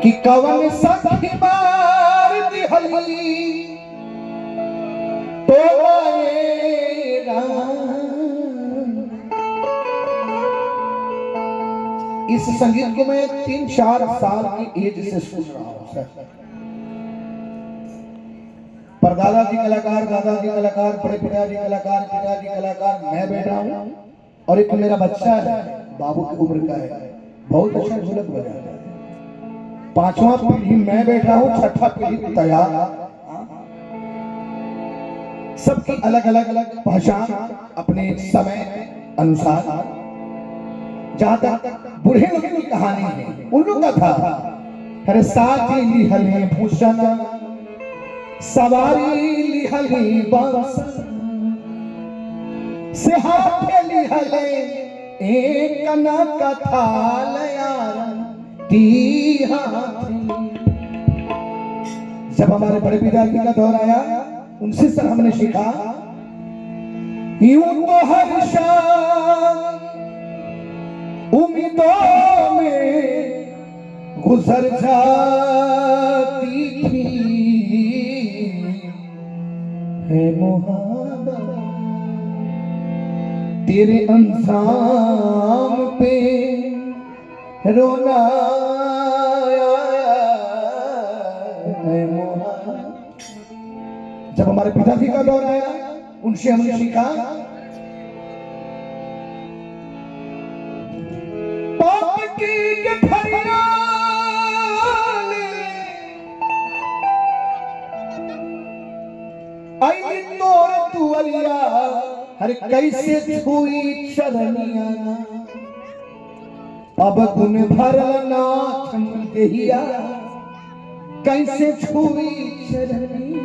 कि कवन सखी मार दिहली तो इस संगीत को मैं 3-4 साल की एज से सुन रहा हूं। परदादा जी कलाकार, दादाजी कलाकार, बड़े पिताजी कलाकार, पिताजी कलाकार, मैं बैठा हूं और एक मेरा बच्चा है, बाबू की उम्र का है, बहुत अच्छा ढोलक बजाता है। 5वां पीढ़ी मैं बैठा हूं, 6ठा पीढ़ी तैयार। सबकी अलग अलग पहचान अपने समय अनुसार। जहां तक बूढ़े लोगों की कहानी है, उन लोगों का था हर साथी लिहले भूषण सवारी लिहली बंस से हाथे लिहले एक न कथा की हाथी। जब हमारे बड़े पिताजी का दौर आया, उनसे सर हमने सीखा यूं तो हर शाम उम्मीदों में गुजर जाती थी है मोहब्बत तेरे अंजाम पे रोना है मोहब्बत। जब हमारे पिताजी का दौर आया, उनसे हमने सीखा हर कैसे छुई चरनिया अब गुन भरना देहिया कैसे छुई चरनिया।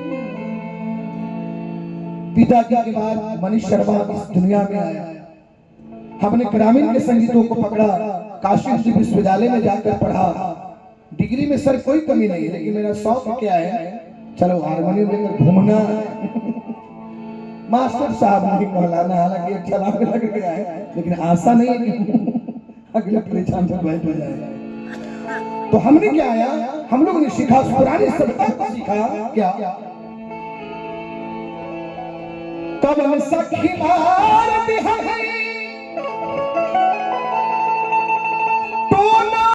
पिताजी के बाद मनीष शर्मा इस दुनिया में आया। हमने ग्रामीण के संगीतों को पकड़ा, काशी विश्वविद्यालय में जाकर पढ़ा। डिग्री में सर कोई कमी नहीं है, लेकिन मेरा शौक क्या है, चलो हारमोनियम लेकर घूमना। मास्टर साहब नहीं कहलाना, हालांकि अच्छा लग गया है, लेकिन आशा नहीं है कि अगले परीक्षा में बैठ हो जाए। तो हमने क्या आया, हम लोगों ने सीखा पुरानी सभ्यता को सीखा क्या, कब सखी मार दिहली